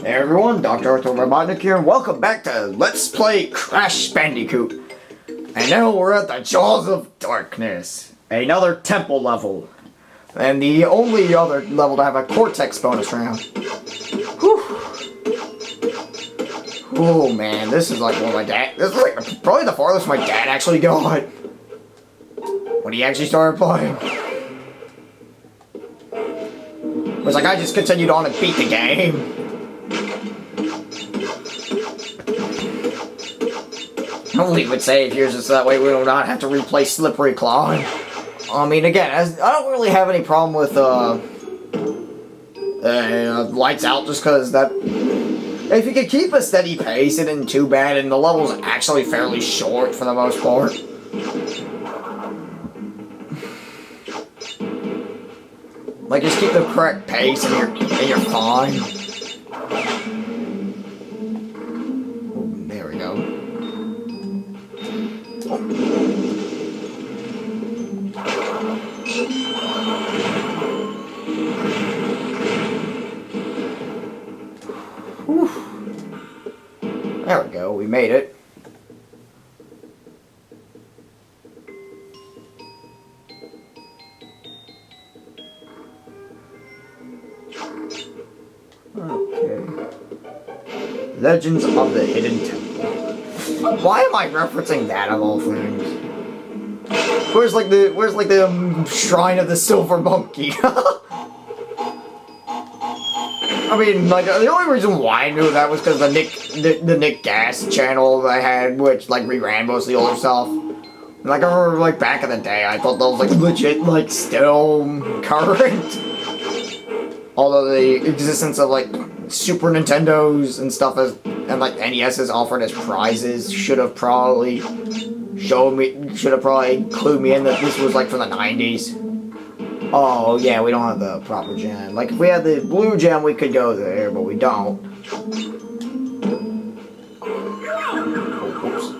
Hey everyone, Dr. Arthur Robotnik here, and welcome back to Let's Play Crash Bandicoot. And now we're at the Jaws of Darkness. Another temple level. And the only other level to have a Cortex bonus round. Whew. Oh man, this is like one of my dad. This is like probably the farthest my dad actually got. When he actually started playing. It was like I just continued on and beat the game. We would save here just that way we do not have to replay Slippery Claw. I mean, again, I don't really have any problem with lights out just because that. If you could keep a steady pace, it isn't too bad, and the level's actually fairly short for the most part. Like, just keep the correct pace and you're fine. There we go. Whew. There we go, we made it. Okay. Legends of the Hidden Temple. Why am I referencing that of all things? Where's like the shrine of the silver monkey? I mean, like the only reason why I knew that was because the Nick Gas channel I had, which like reran most of the older stuff. Like I remember, like back in the day, I thought that was like legit, like still current. Although the existence of like Super Nintendos and stuff and like NESs offered as prizes should have probably clued me in that this was like from the 90s. Oh yeah, we don't have the proper gem. Like if we had the blue gem we could go there, but we don't. Oh, whoops.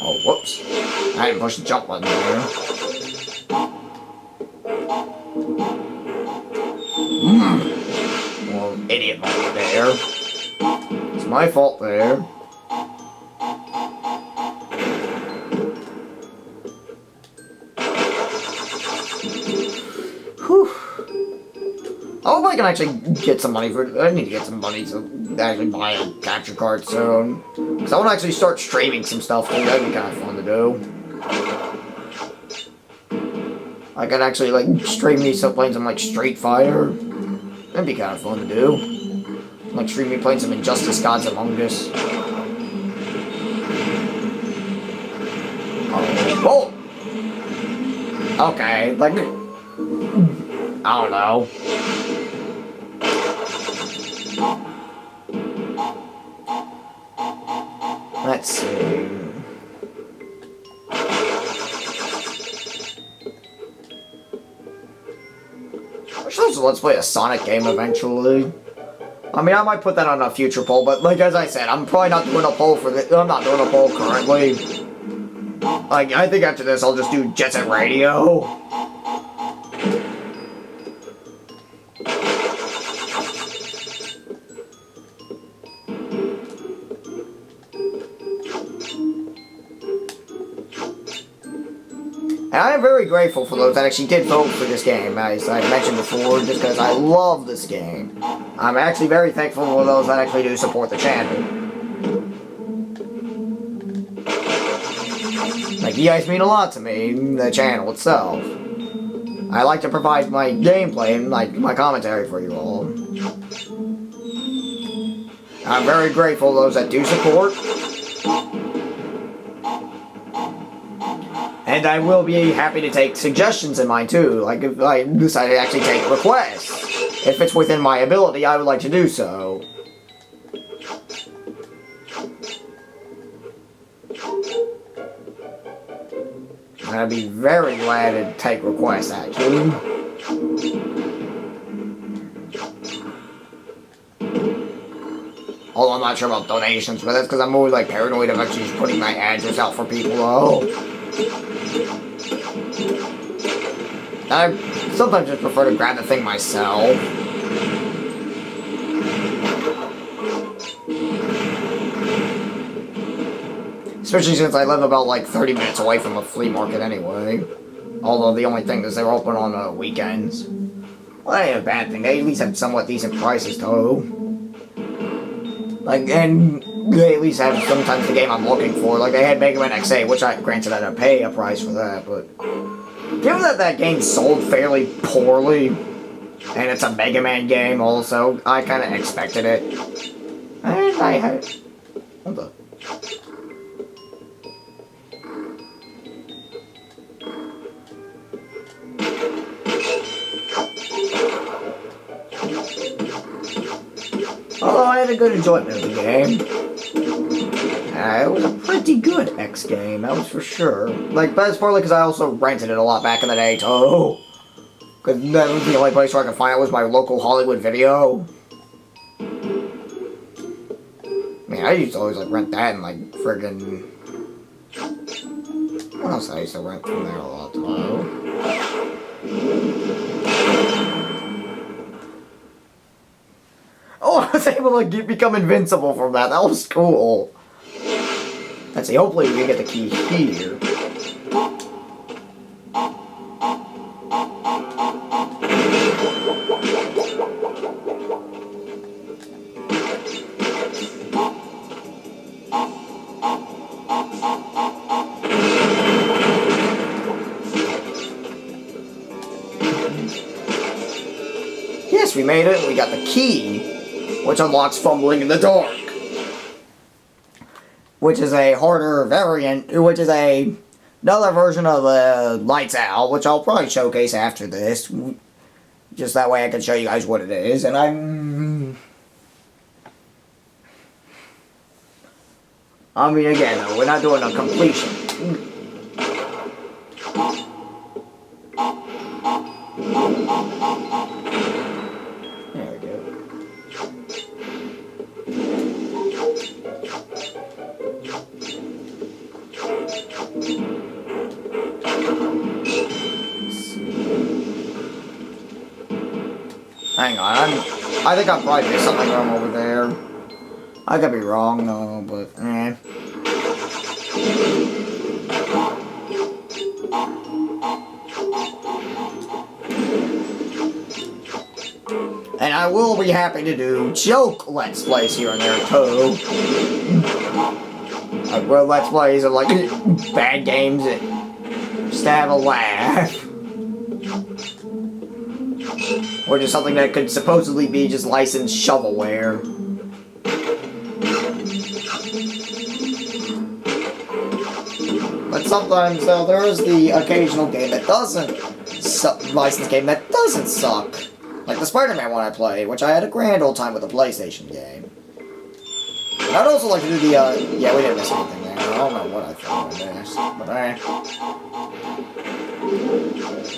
Oh, whoops. I didn't push the jump button there. Well, idiot moment there. It's my fault there. Whew. I hope I can actually get some money for it. I need to get some money to actually buy a capture card soon. Because I want to actually start streaming some stuff too. That'd be kind of fun to do. I could actually like stream me some playing some like Street Fighter. That'd be kind of fun to do. Like stream me playing some Injustice Gods Among Us. Oh! Okay, like I don't know. Let's see. So let's play a Sonic game eventually. I mean, I might put that on a future poll, but like as I said, I'm probably not doing a poll for this. I'm not doing a poll currently. Like, I think after this, I'll just do Jet Set Radio. And I am very grateful for those that actually did vote for this game, as I mentioned before, just because I love this game. I'm actually very thankful for those that actually do support the channel. Like, you guys mean a lot to me, the channel itself. I like to provide my gameplay and like my commentary for you all. I'm very grateful to those that do support. And I will be happy to take suggestions in mine too, like if I decide to actually take requests. If it's within my ability, I would like to do so. I'd be very glad to take requests, actually. Although I'm not sure about donations, but that's because I'm always like paranoid of actually just putting my address out for people. Oh. I sometimes just prefer to grab the thing myself. Especially since I live about like 30 minutes away from a flea market anyway. Although the only thing is they're open on weekends. Well, that ain't a bad thing. They at least have somewhat decent prices too. Like, and they at least have sometimes the game I'm looking for. Like, they had Mega Man XA, which I granted I had to pay a price for that, but given that that game sold fairly poorly, and it's a Mega Man game also, I kind of expected it. And I had... What the... Although I had a good enjoyment of the game. It was a pretty good X game, that was for sure. Like, but it's partly because I also rented it a lot back in the day, too. Because that was the only place where I could find it was my local Hollywood Video. I mean, I used to always, like, rent that and, like, friggin'... What else I used to rent from there a lot, too? Oh, I was able to become invincible from that. That was cool. Let's see, hopefully we can get the key here. Yes, we made it. We got the key. Which unlocks Fumbling in the Dark. Which is a harder variant, which is another version of Lights Out, which I'll probably showcase after this. Just that way I can show you guys what it is, and I mean, again, though, we're not doing a completion. There we go. Hang on, I think I probably missed something wrong over there. I could be wrong, though, but eh. And I will be happy to do joke Let's Plays here and there, too. Like, well, Let's Plays are like bad games and just to have a laugh. Or just something that could supposedly be just licensed shovelware. But sometimes, though, there is the occasional game that doesn't licensed game that doesn't suck. Like the Spider-Man one I played, which I had a grand old time with a PlayStation game. And I'd also like to do the, yeah, we didn't miss anything there. I don't know what I thought I missed, but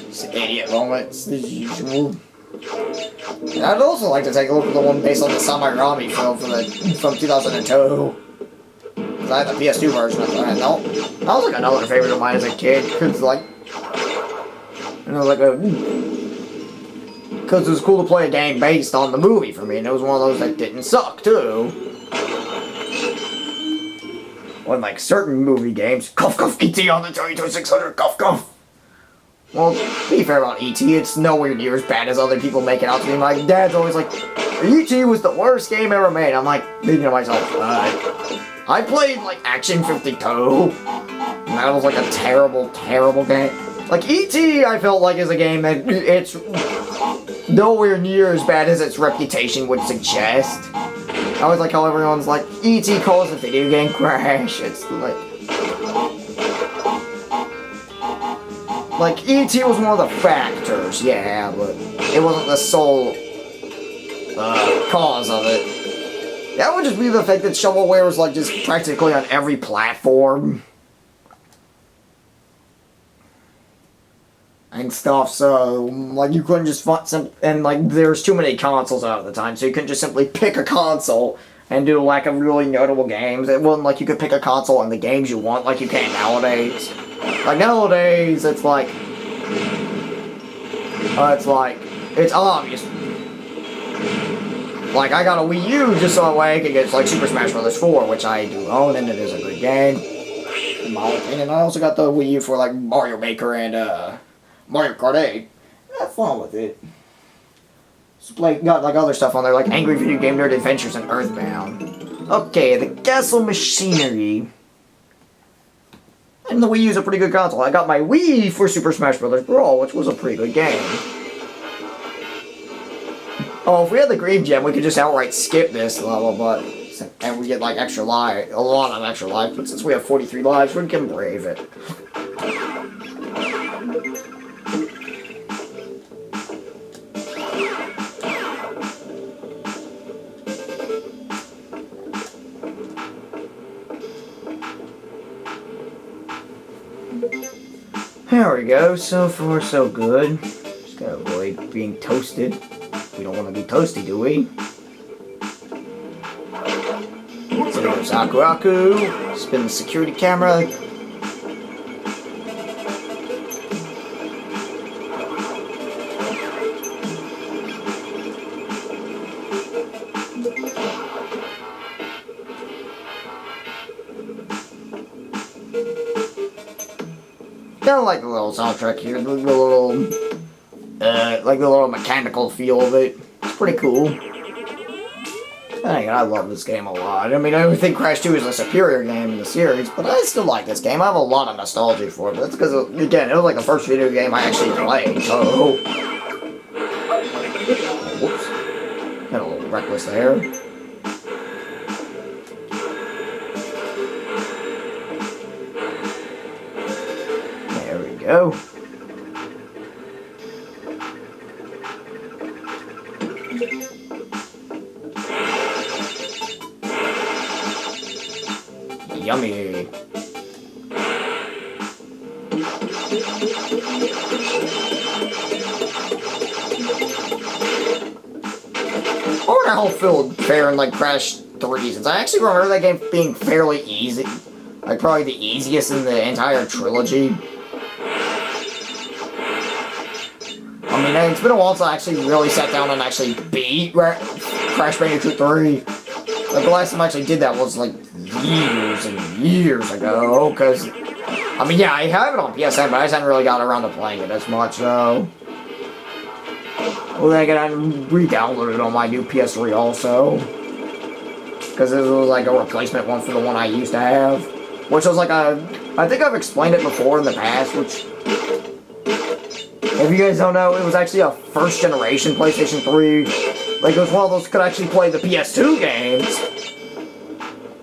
it's idiot moments, as usual. And I'd also like to take a look at the one based on the Samurai Rami film from 2002. Because I had the PS2 version of that. That was like another favorite of mine as a kid. Because, like, you know, like because it was cool to play a game based on the movie for me, and it was one of those that didn't suck, too. When, like, certain movie games, cuff cuff E.T. on the 32-600, cuff cuff. Well, to be fair about E.T., it's nowhere near as bad as other people make it out to be. My dad's always like, E.T. was the worst game ever made. I'm like, thinking to myself, I played, like, Action 52, and that was, like, a terrible, terrible game. Like, E.T., I felt like, is a game that it's nowhere near as bad as its reputation would suggest. I always like how everyone's like, E.T. caused a video game crash. It's like E.T. was one of the factors, yeah, but it wasn't the sole cause of it. That would just be the fact that shovelware was like just practically on every platform. And stuff, so, like, you couldn't just find some, and, like, there's too many consoles out at the time, so you couldn't just simply pick a console and do like a really notable games. It wasn't like you could pick a console and the games you want like you can nowadays. Like nowadays, it's like it's obvious. Like I got a Wii U just so I could get like Super Smash Bros. 4, which I do own, and it is a good game, in my opinion. I also got the Wii U for like Mario Maker and Mario Kart 8. I had fun with it. Got like other stuff on there, like Angry Video Game Nerd Adventures and Earthbound. Okay, the Castle Machinery. And the Wii U's a pretty good console. I got my Wii for Super Smash Bros. Brawl, which was a pretty good game. Oh, if we had the green gem, we could just outright skip this level, but... And we get, like, extra life, a lot of extra life, but since we have 43 lives, we can brave it. There we go, so far so good. Just gotta avoid being toasted. We don't want to be toasty, do we? So there's Aku Aku. Spin the security camera. Kind of like the little soundtrack here, the little, like the little mechanical feel of it. It's pretty cool. I love this game a lot. I mean, I think Crash 2 is a superior game in the series, but I still like this game. I have a lot of nostalgia for it, but that's because, again, it was like the first video game I actually played, so... Oh, whoops. Got a little reckless there. There we go. Yummy. I wonder how it felt fair in like Crash 3, since I actually remember that game being fairly easy. Like probably the easiest in the entire trilogy. I mean, it's been a while since I actually really sat down and actually beat Crash Bandicoot 3. Like the last time I actually did that was like years and years ago, because, I mean, yeah, I have it on PSN, but I just haven't really got around to playing it as much, so... Well, then again, I re-downloaded it on my new PS3 also, because it was like a replacement one for the one I used to have, which was like a... I think I've explained it before in the past, which... If you guys don't know, it was actually a first-generation PlayStation 3. Like, it was one of those that could actually play the PS2 games.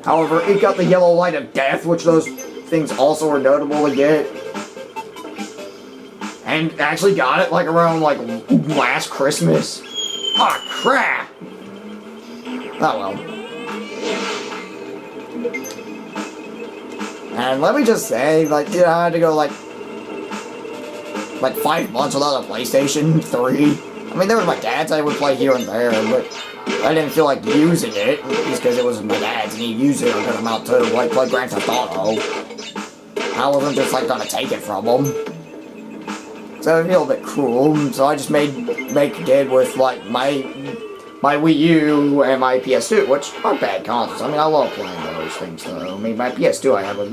However, it got the yellow light of death, which those things also are notable to get. And actually got it, like, around, like, last Christmas. Ah, crap! Oh, well. And let me just say, like, dude, I had to go, like 5 months without a PlayStation 3. I mean, there was my dad's I would play here and there, but I didn't feel like using it, just because it was my dad's and he used it a good amount too, like play Grand Theft Auto. I wasn't just like gonna take it from him. So I feel a bit cruel, so I just made did with like my Wii U and my PS2, which aren't bad consoles. I mean, I love playing those things though. I mean, my PS2 I have a...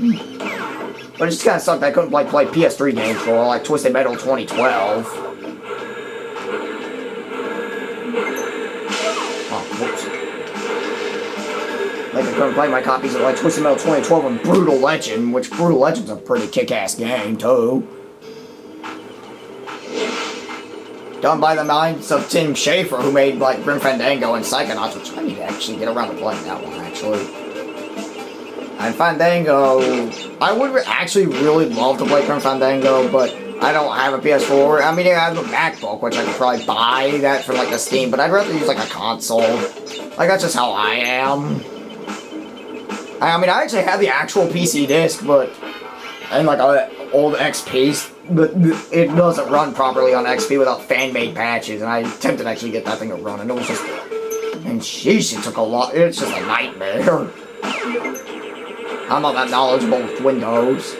But it just kinda sucked I couldn't like play PS3 games for like Twisted Metal 2012. Like I couldn't play my copies of like Twisted Metal 2012 and Brutal Legend, which Brutal Legend's a pretty kick-ass game too. Done by the minds of Tim Schafer, who made like Grim Fandango and Psychonauts, which I need to actually get around to playing that one actually. And Fandango, I would actually really love to play Grim Fandango, but I don't have a PS4. I mean, I have a MacBook, which I could probably buy that from like the Steam, but I'd rather use like a console. Like that's just how I am. I mean, I actually have the actual PC disc, but and like an old XP, but it doesn't run properly on XP without fan-made patches, and I attempted to actually get that thing to run, and it And sheesh, it took a lot. It's just a nightmare. I'm not that knowledgeable with Windows.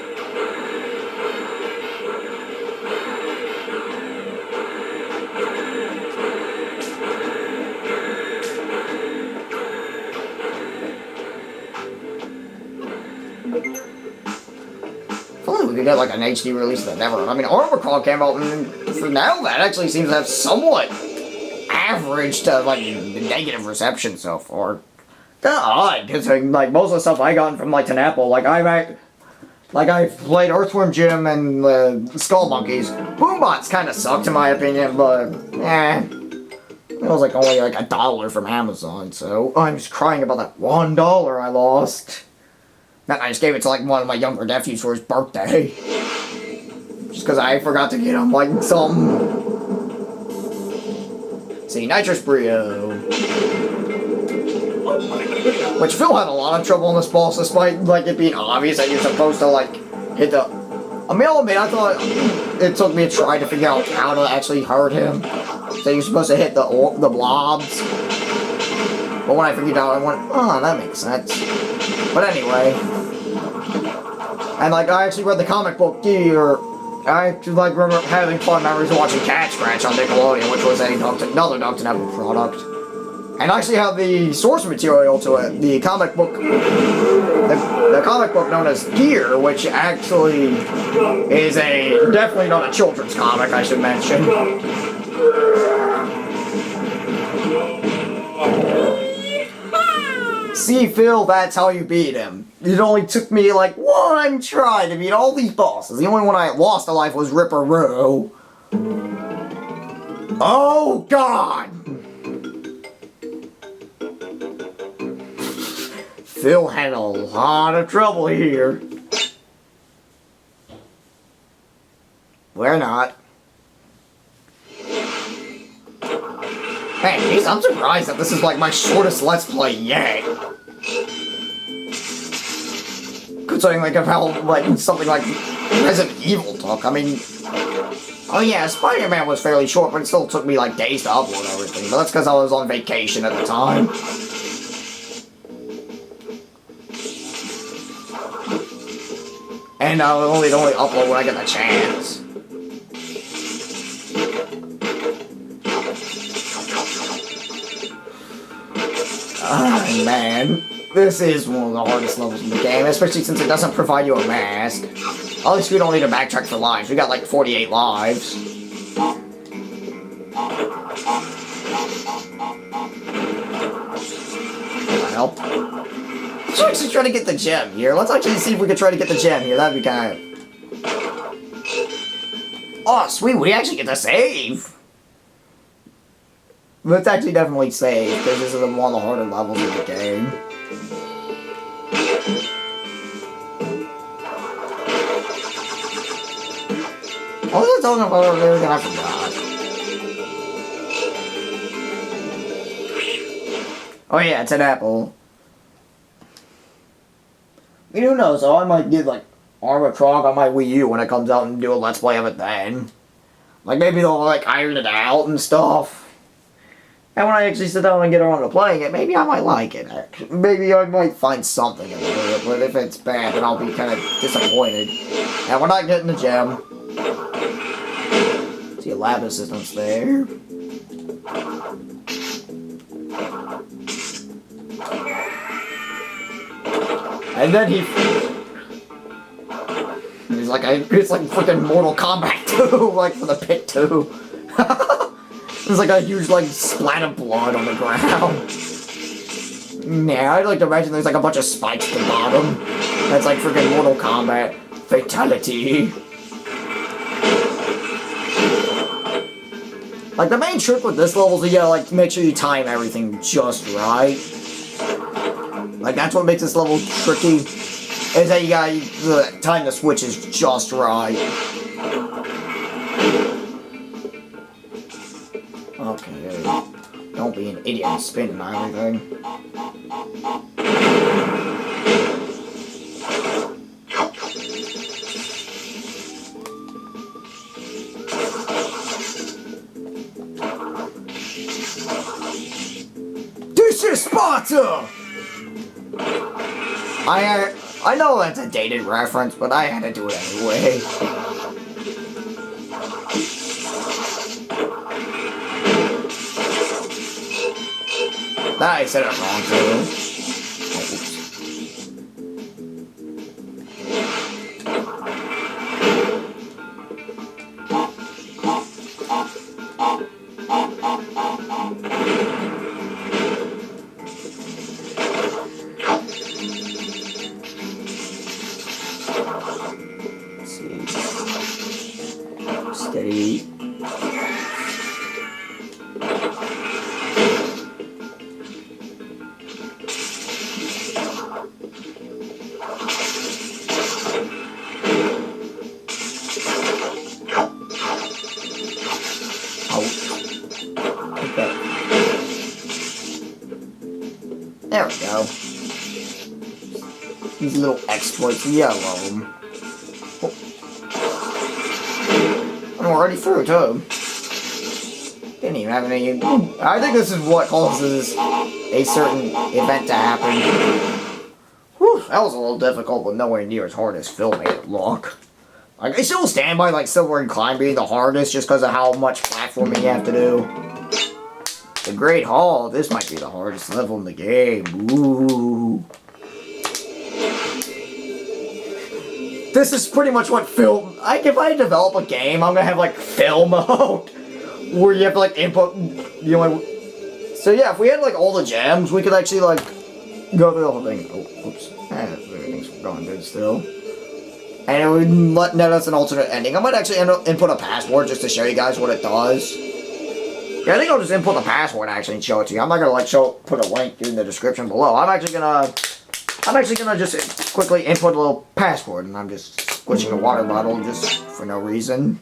If only we could get like an HD release of that ever. I mean, Armor Crawl came out, and for now that actually seems to have somewhat average to like negative reception so far. Kinda odd, considering like most of the stuff I gotten from like Apple, I've played Earthworm Jim and Skull Monkeys. Boombots kind of sucked in my opinion, but it was like only like $1 from Amazon, so I'm just crying about that $1 I lost. Then I just gave it to like one of my younger nephews for his birthday, just because I forgot to get him like something. See, Nitrous Brio. Which Phil had a lot of trouble on this boss, despite like it being obvious that you're supposed to like hit the. I mean, I'll admit, I thought it took me a try to figure out how to actually hurt him. So you're supposed to hit the blobs. But when I figured out, I went, oh, that makes sense. But anyway, and like I actually read the comic book here. I actually like remember having fun memories of watching Cat Scratch on Nickelodeon, which was another Dr. Neville product. And I actually have the source material to it, the comic book, the comic book known as Gear, which actually is definitely not a children's comic, I should mention. See, Phil, that's how you beat him. It only took me like one try to beat all these bosses. The only one I lost a life was Ripperoo. Oh, God! Phil had a lot of trouble here. We're not. Hey, geez, I'm surprised that this is like my shortest Let's Play yet. Considering like of how like something like Resident Evil took. I mean, oh yeah, Spider-Man was fairly short, but it still took me like days to upload everything. But that's because I was on vacation at the time. And I'll only upload when I get the chance. Oh man, this is one of the hardest levels in the game, especially since it doesn't provide you a mask. At least we don't need to backtrack for lives. We got like 48 lives. What the hell? Let's actually try to get the gem here. Let's actually see if we can try to get the gem here. That'd be kind of... Oh, sweet. We actually get to save. Let's actually definitely save, because this is one of the harder levels of the game. What was I talking about over there again? I forgot. Oh yeah, it's an apple. Who knows, so I might get like Armor Crawl on my Wii U when it comes out and do a Let's Play of it then. Like maybe they'll like iron it out and stuff. And when I actually sit down and get around to playing it, maybe I might like it. Maybe I might find something in it, but if it's bad, then I'll be kind of disappointed. And we're not getting the gem. See a lab assistant's there. And then he's like, it's like freaking Mortal Kombat 2, like for the pit 2. There's like a huge like splat of blood on the ground. Yeah, I'd like to imagine there's like a bunch of spikes at the bottom. That's like freaking Mortal Kombat fatality. Like the main trick with this level is you gotta like make sure you time everything just right. Like that's what makes this level tricky. Is that you gotta time the switches just right. Okay, don't be an idiot and spin on everything. I know that's a dated reference, but I had to do it anyway. I said it wrong too. Steady. Okay. There we go. These little exploits, yeah, I love them. I'm already through, too. Didn't even have any... I think this is what causes a certain event to happen. Whew, that was a little difficult, but nowhere near as hard as Phil made it look. Like, I still stand by, like, Silver and Climb being the hardest just because of how much platforming you have to do. The Great Hall, this might be the hardest level in the game. Ooh. This is pretty much what film... if I develop a game, I'm gonna have, like, film mode. Where you have to, like, input... You know, so, yeah, if we had, like, all the gems, we could actually, like, go through the whole thing. Oh, oops. Everything's going good still. And it would net us an alternate ending. I might actually input a password just to show you guys what it does. Yeah, I think I'll just input the password actually and show it to you. I'm not gonna, like, put a link in the description below. I'm actually gonna just quickly input a little password, and I'm just squishing the water bottle just for no reason.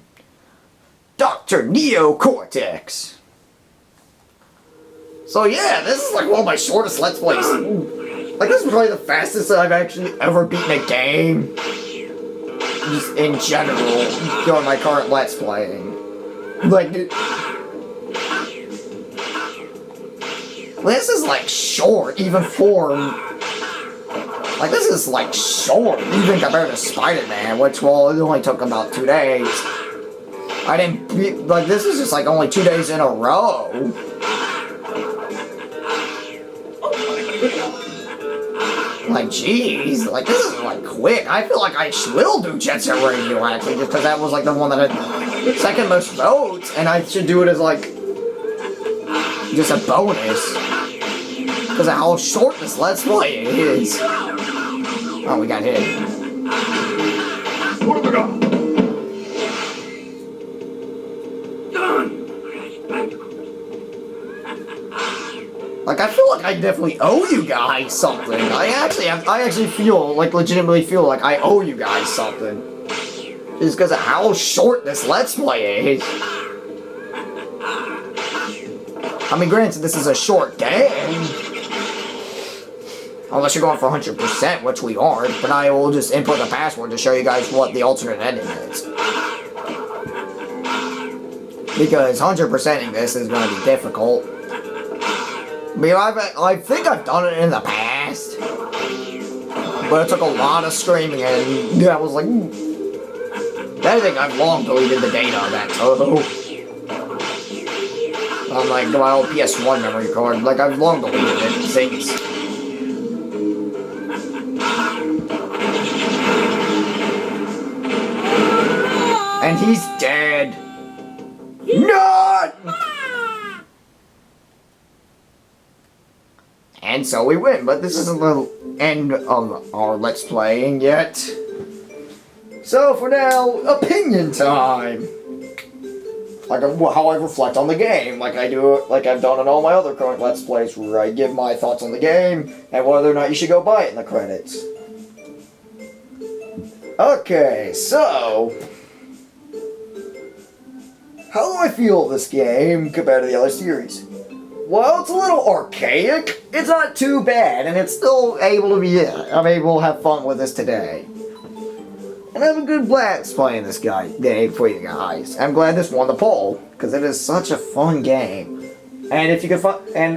Dr. Neo Cortex. So yeah, this is like one of my shortest Let's Plays. Like, this is probably the fastest I've actually ever beaten a game. Just in general, during my current Let's Playing. Like, this is like short, even for... Like, this is like short, even compared to Spider-Man, which, well, it only took about 2 days. I didn't beat, like, this is just like only 2 days in a row. Like, jeez, like, this is like quick. I feel like I will do Jet Set Radio, actually, just because that was like the one that had second most votes, and I should do it as like, just a bonus. Because of how short this Let's Play is. Oh, we got hit. What have we got? Done. Like, I feel like I definitely owe you guys something. I actually feel, like, legitimately feel like I owe you guys something. Just because of how short this Let's Play is. I mean, granted, this is a short game. Unless you're going for 100%, which we aren't, but I will just input the password to show you guys what the alternate ending is. Because 100%ing this is going to be difficult. I mean, I think I've done it in the past. But it took a lot of screaming, and I was like... I think I've long deleted the data of that too. On, like, my old PS1 memory card. Like, I've long deleted it since... And he's dead. No! And so we win, but this isn't the end of our Let's Playing yet. So for now, opinion time. Like how I reflect on the game, like I do, like I've done in all my other current Let's Plays, where I give my thoughts on the game and whether or not you should go buy it in the credits. Okay, so... how do I feel this game compared to the other series? Well, it's a little archaic. It's not too bad, and it's still able to be, yeah, I'm able to have fun with this today. And I have a good blast playing this game for you guys. I'm glad this won the poll, because it is such a fun game. And if you can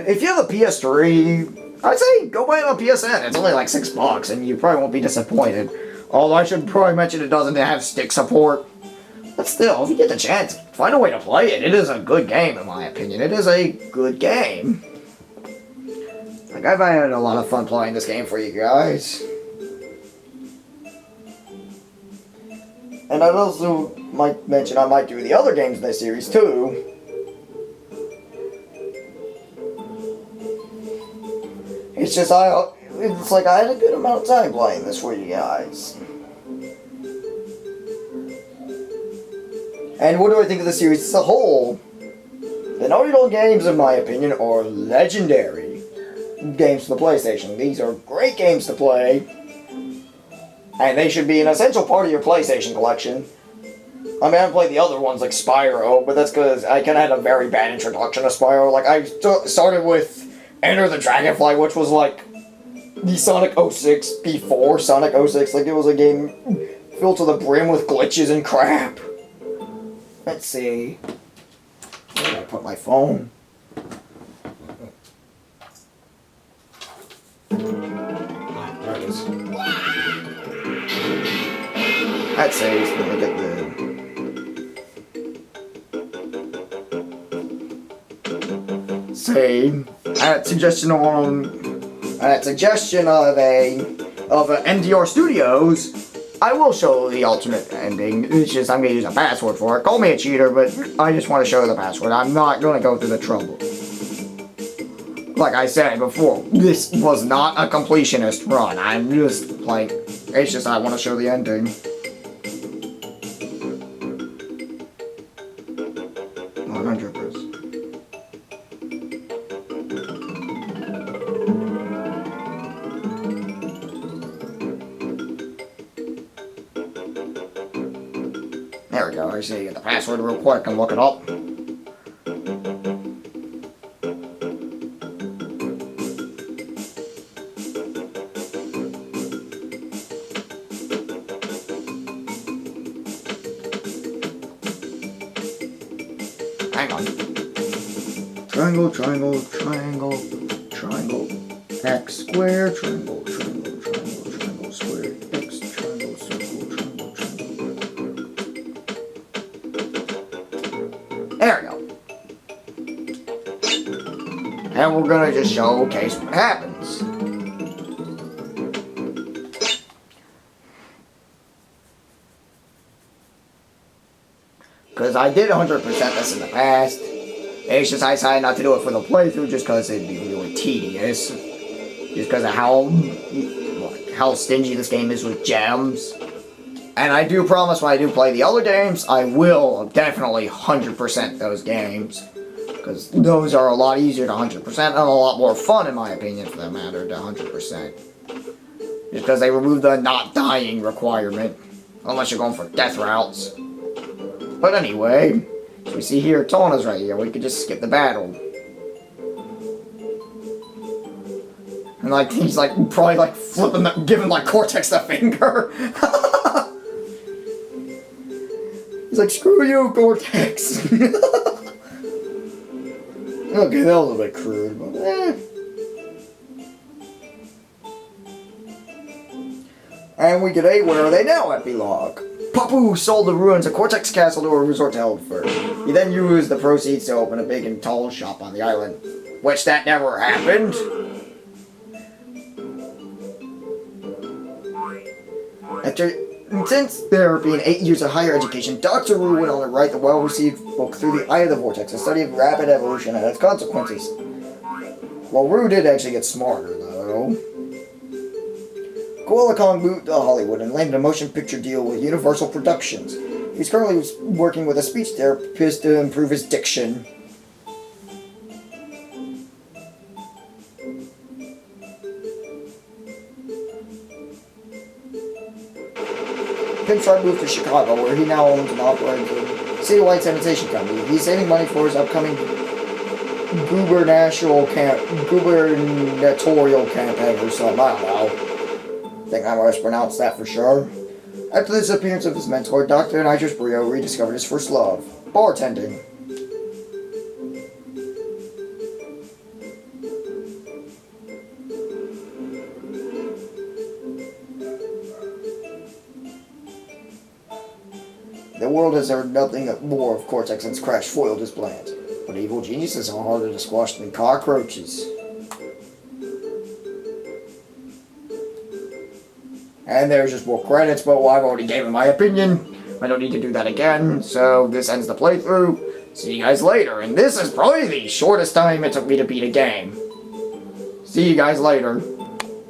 if you have a PS3, I'd say go buy it on PSN. It's only like $6, and you probably won't be disappointed. Although I should probably mention it doesn't have stick support. But still, if you get the chance, find a way to play it. It is a good game, in my opinion. It is a good game. Like, I've had a lot of fun playing this game for you guys. And I'd also might mention I might do the other games in this series, too. It's just, it's like I had a good amount of time playing this for you guys. And what do I think of the series as a whole? The Naughty Dog games, in my opinion, are legendary games for the PlayStation. These are great games to play, and they should be an essential part of your PlayStation collection. I mean, I haven't played the other ones like Spyro, but that's because I kind of had a very bad introduction to Spyro. Like, I started with Enter the Dragonfly, which was like the Sonic 06 before Sonic 06. Like, it was a game filled to the brim with glitches and crap. Let's see. Where did I put my phone? There it is. Let's see. Let me get the... See. At suggestion of NDR Studios, I will show the alternate ending. It's just I'm going to use a password for it. Call me a cheater, but I just want to show the password. I'm not going to go through the trouble. Like I said before, this was not a completionist run. I'm just playing. It's just I want to show the ending. 100%. There we go. I see. Get the password real quick and look it up. Hang on. Triangle, triangle, triangle, triangle, X square, triangle, triangle, triangle, triangle, square, X, triangle, circle, triangle, triangle. There we go. And we're gonna just showcase what happens. Because I did 100% this in the past. It's just I decided not to do it for the playthrough just because it'd be really tedious. Just because of how stingy this game is with gems. And I do promise when I do play the other games, I will definitely 100% those games. Because those are a lot easier to 100% and a lot more fun in my opinion for that matter to 100%. Just because they remove the not dying requirement. Unless you're going for death routes. But anyway, as we see here, Tona's right here. We could just skip the battle. And like, he's like, probably like flipping, giving like Cortex the finger. He's like, screw you, Cortex. Okay, that was a bit crude, but And we get a Where Are They Now epilogue. Papu sold the ruins of Cortex Castle to a resort held for. He then used the proceeds to open a big and tall shop on the island. Which that never happened. Since there being 8 years of higher education, Dr. Wu went on to write the well-received book Through the Eye of the Vortex, a study of rapid evolution and its consequences. Well, Wu did actually get smarter, though. Koala Kong moved to Hollywood and landed a motion picture deal with Universal Productions. He's currently working with a speech therapist to improve his diction. Pinstripe moved to Chicago, where he now owns and operates a citywide sanitation company. He's saving money for his upcoming gubernatorial campaign or something. I don't know. I think I must pronounce that for sure. After the disappearance of his mentor, Dr. Nitrous Brio rediscovered his first love, bartending. The world has heard nothing more of Cortex since Crash foiled his plans. But evil geniuses are harder to squash than cockroaches. And there's just more credits, but I've already given my opinion. I don't need to do that again, so this ends the playthrough. See you guys later, and this is probably the shortest time it took me to beat a game. See you guys later.